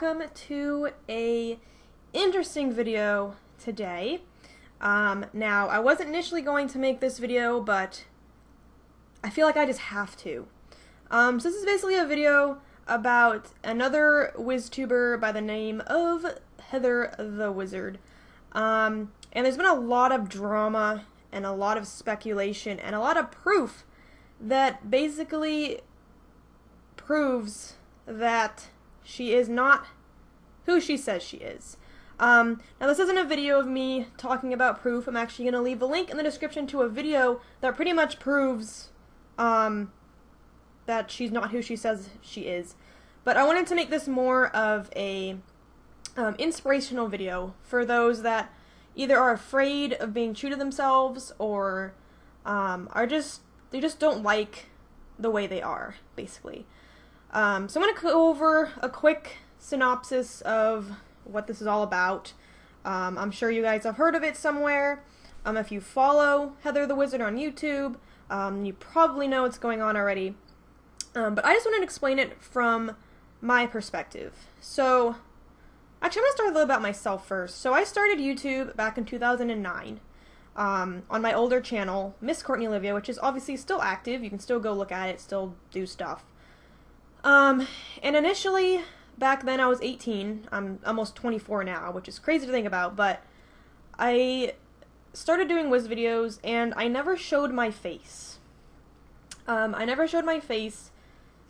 welcome to a interesting video today. Now, I wasn't initially going to make this video, but I feel like I just have to. So this is basically a video about another WizTuber by the name of Heather the Wizard. And there's been a lot of drama and a lot of speculation and a lot of proof that basically proves that she is not who she says she is. Now this isn't a video of me talking about proof. I'm actually going to leave a link in the description to a video that pretty much proves that she's not who she says she is. But I wanted to make this more of a inspirational video for those that either are afraid of being true to themselves or they just don't like the way they are, basically. So I'm going to go over a quick synopsis of what this is all about. I'm sure you guys have heard of it somewhere. If you follow Heather the Wizard on YouTube, you probably know what's going on already. But I just wanted to explain it from my perspective. So, actually I'm going to start a little about myself first. So I started YouTube back in 2009 on my older channel, Miss Courtney Olivia, which is obviously still active. You can still go look at it, still do stuff. And initially, back then I was 18. I'm almost 24 now, which is crazy to think about, but I started doing Wiz videos and I never showed my face. I never showed my face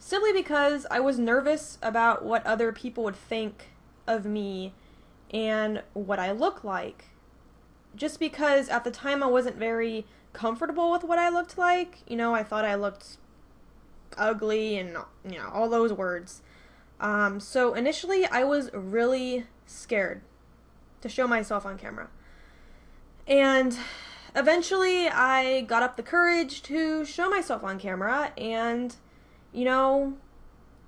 simply because I was nervous about what other people would think of me and what I look like. Just because at the time I wasn't very comfortable with what I looked like. You know, I thought I looked ugly and, you know, all those words. So initially I was really scared to show myself on camera. And eventually I got up the courage to show myself on camera, and, you know,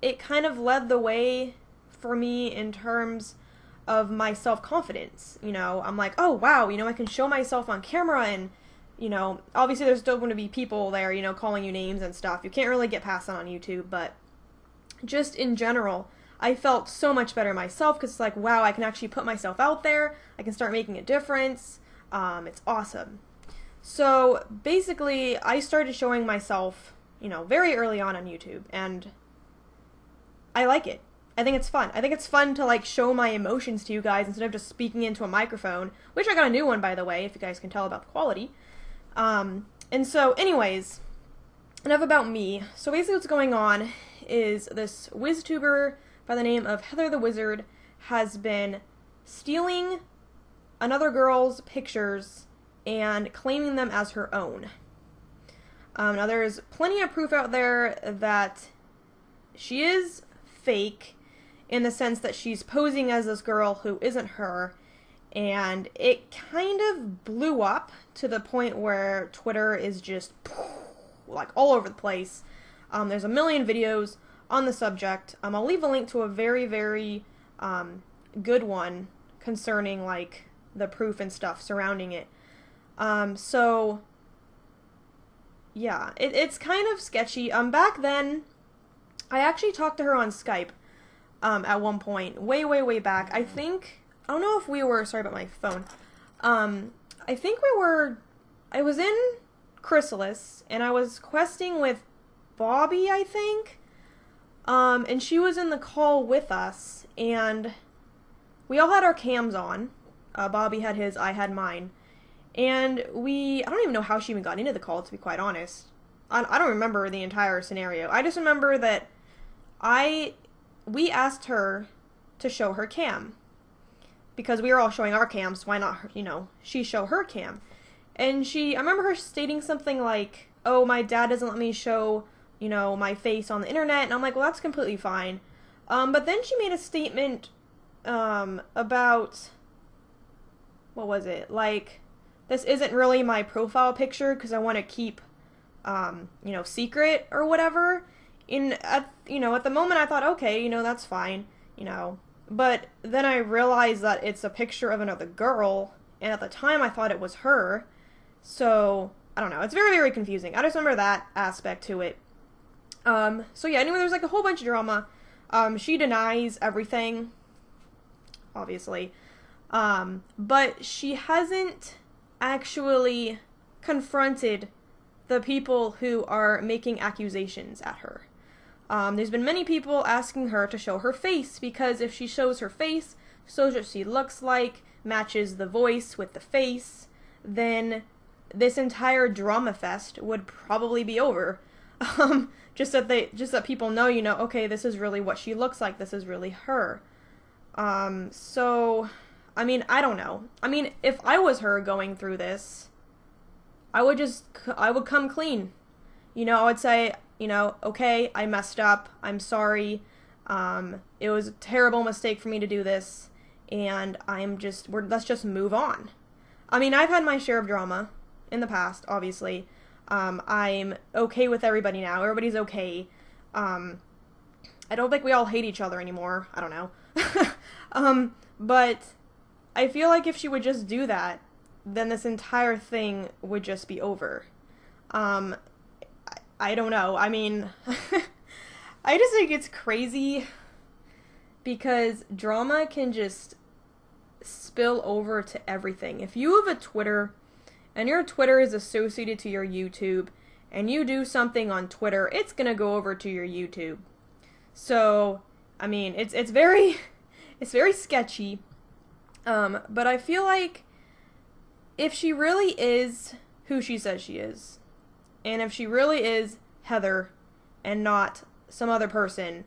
it kind of led the way for me in terms of my self-confidence. You know, I'm like, oh wow, you know, I can show myself on camera, and, you know, obviously there's still going to be people there, you know, calling you names and stuff. You can't really get past that on YouTube, but just in general, I felt so much better myself because it's like, wow, I can actually put myself out there. I can start making a difference. It's awesome. So basically, I started showing myself, you know, very early on YouTube, and I like it. I think it's fun. I think it's fun to, like, show my emotions to you guys instead of just speaking into a microphone, which I got a new one, by the way, if you guys can tell about the quality. And so, anyways, enough about me. So basically what's going on is this WizTuber by the name of Heather the Wizard has been stealing another girl's pictures and claiming them as her own. Now there's plenty of proof out there that she is fake, in the sense that she's posing as this girl who isn't her, and it kind of blew up to the point where Twitter is just like all over the place. There's a million videos on the subject. I'll leave a link to a very, very good one concerning, like, the proof and stuff surrounding it. So yeah, it's kind of sketchy. Back then, I actually talked to her on Skype at one point, way back. I don't know if we were, sorry about my phone, I think I was in Chrysalis, and I was questing with Bobby, I think, and she was in the call with us, and we all had our cams on. Bobby had his, I had mine, and I don't even know how she even got into the call, to be quite honest. I don't remember the entire scenario. I just remember that we asked her to show her cam, because we were all showing our cams, so why not, you know, she show her cam. And I remember her stating something like, oh, my dad doesn't let me show, you know, my face on the internet, and I'm like, well, that's completely fine. But then she made a statement, about, what was it, like, this isn't really my profile picture because I want to keep, you know, secret or whatever. You know, at the moment I thought, okay, you know, that's fine, you know, but then I realized that it's a picture of another girl, and at the time I thought it was her, so, I don't know, it's very, very confusing. I just remember that aspect to it. So yeah, anyway, there's like a whole bunch of drama. She denies everything obviously. But she hasn't actually confronted the people who are making accusations at her. There's been many people asking her to show her face, because if she shows her face, shows what she looks like, matches the voice with the face, then this entire drama fest would probably be over. Just that people know, okay, this is really what she looks like, this is really her. So, I mean, I don't know. I mean, if I was her going through this, I would come clean. I would say, okay, I messed up, I'm sorry, it was a terrible mistake for me to do this, and let's just move on. I mean, I've had my share of drama in the past, obviously. I'm okay with everybody now, everybody's okay. I don't think we all hate each other anymore, I don't know. But I feel like if she would just do that, then this entire thing would just be over. I don't know. I mean, I just think it's crazy because drama can just spill over to everything. If you have a Twitter and your Twitter is associated to your YouTube and you do something on Twitter, it's gonna go over to your YouTube. So, I mean, it's very sketchy. But I feel like if she really is who she says she is, and if she really is Heather and not some other person,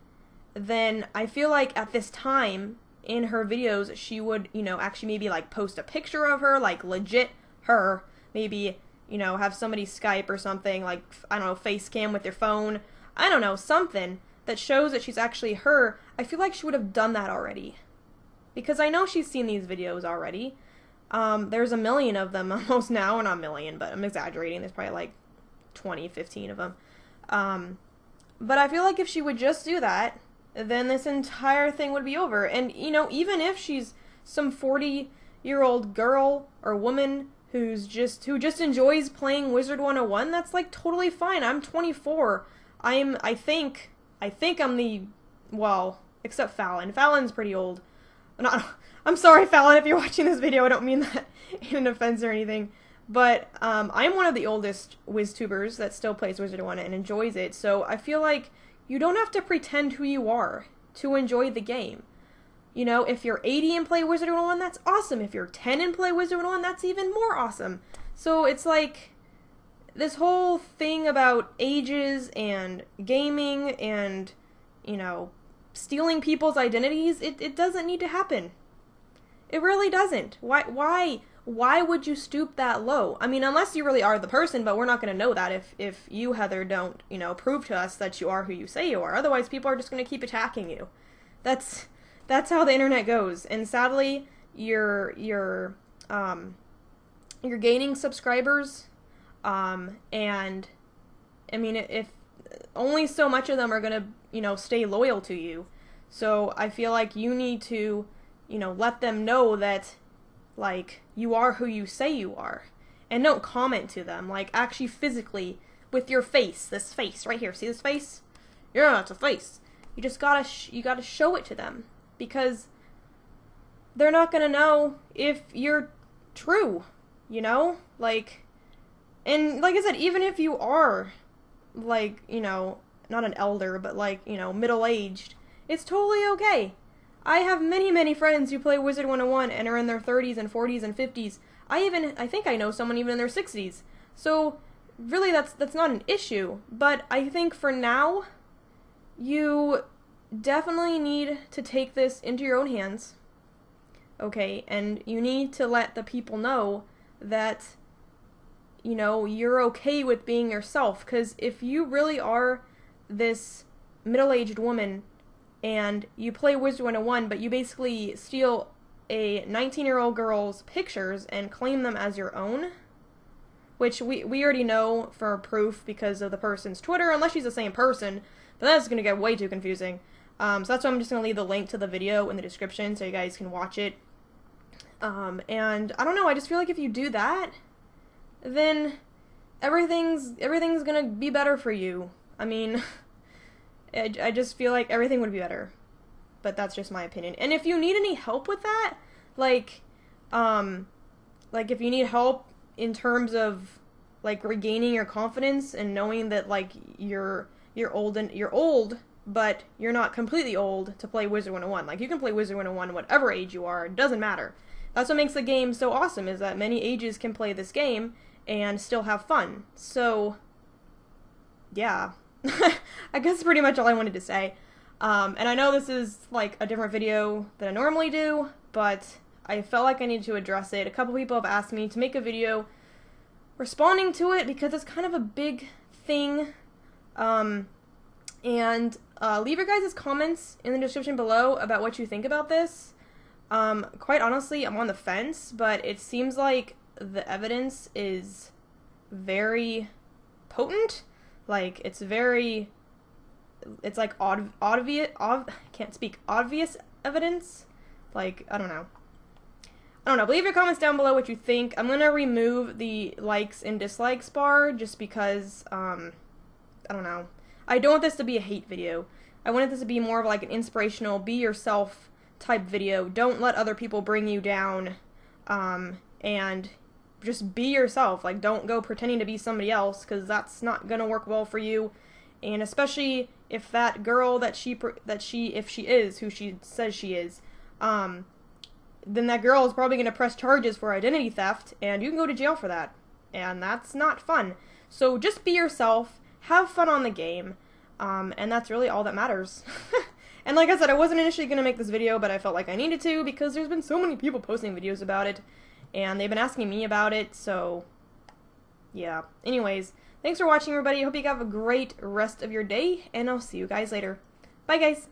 then I feel like at this time in her videos, she would, actually maybe like post a picture of her, like legit her, maybe, have somebody Skype or something, like, I don't know, face cam with your phone, I don't know, something that shows that she's actually her. I feel like she would have done that already. Because I know she's seen these videos already. There's a million of them almost now, or not a million, but I'm exaggerating, there's probably like 20, 15 of them. But I feel like if she would just do that, then this entire thing would be over. And, even if she's some 40-year-old girl or woman who just enjoys playing Wizard 101, that's like totally fine. I'm 24. I think I'm well, except Fallon. Fallon's pretty old. I'm sorry, Fallon, if you're watching this video, I don't mean that in an offense or anything. But I'm one of the oldest WizTubers that still plays Wizard 101 and enjoys it, so I feel like you don't have to pretend who you are to enjoy the game. If you're 80 and play Wizard 101, that's awesome. If you're 10 and play Wizard 101, that's even more awesome. So it's like, this whole thing about ages and gaming and, stealing people's identities, it doesn't need to happen. It really doesn't. Why would you stoop that low? I mean, unless you really are the person, but we're not going to know that if you, Heather, don't, prove to us that you are who you say you are. Otherwise, people are just going to keep attacking you. That's how the internet goes. And sadly, you're gaining subscribers, and I mean, if only so much of them are going to, stay loyal to you. So I feel like you need to, let them know that, like, you are who you say you are. And don't comment to them, like, actually physically, with your face, this face right here, see this face? Yeah, it's a face. You just gotta, you gotta show it to them, because they're not gonna know if you're true, like, and like I said, even if you are, like, not an elder, but like, middle-aged, it's totally okay. I have many friends who play Wizard 101 and are in their 30s and 40s and 50s. I think I know someone even in their 60s. So, really, that's not an issue. But I think for now, you definitely need to take this into your own hands. Okay? And you need to let the people know that, you're okay with being yourself. Because if you really are this middle-aged woman and you play Wizard 101, but you basically steal a 19-year-old girl's pictures and claim them as your own, which we already know for proof because of the person's Twitter, unless she's the same person, but that's going to get way too confusing. So that's why I'm just going to leave the link to the video in the description so you guys can watch it. And I don't know, I just feel like if you do that, then everything's going to be better for you. I mean, I just feel like everything would be better. but that's just my opinion. And if you need any help with that, like if you need help in terms of like regaining your confidence and knowing that like you're old, but you're not completely old to play Wizard 101. Like, you can play Wizard 101 whatever age you are, it doesn't matter. That's what makes the game so awesome, is that many ages can play this game and still have fun. So, yeah. I guess that's pretty much all I wanted to say. And I know this is, like, a different video than I normally do, but I felt like I needed to address it. A couple people have asked me to make a video responding to it because it's kind of a big thing. Leave your guys' comments in the description below about what you think about this. Quite honestly, I'm on the fence, but it seems like the evidence is very potent. Like, it's like obvious evidence. Like, I don't know. But leave your comments down below what you think. I'm gonna remove the likes and dislikes bar just because, I don't know. I don't want this to be a hate video. I wanted this to be more of like an inspirational, be yourself type video. Don't let other people bring you down, and just be yourself. Like, don't go pretending to be somebody else, because that's not gonna work well for you. And especially if that girl if she is who she says she is, then that girl is probably gonna press charges for identity theft, and you can go to jail for that. And that's not fun. So just be yourself. Have fun on the game, and that's really all that matters. And like I said, I wasn't initially going to make this video, but I felt like I needed to because there's been so many people posting videos about it, and they've been asking me about it, so yeah. Anyways, thanks for watching, everybody. I hope you have a great rest of your day, and I'll see you guys later. Bye, guys!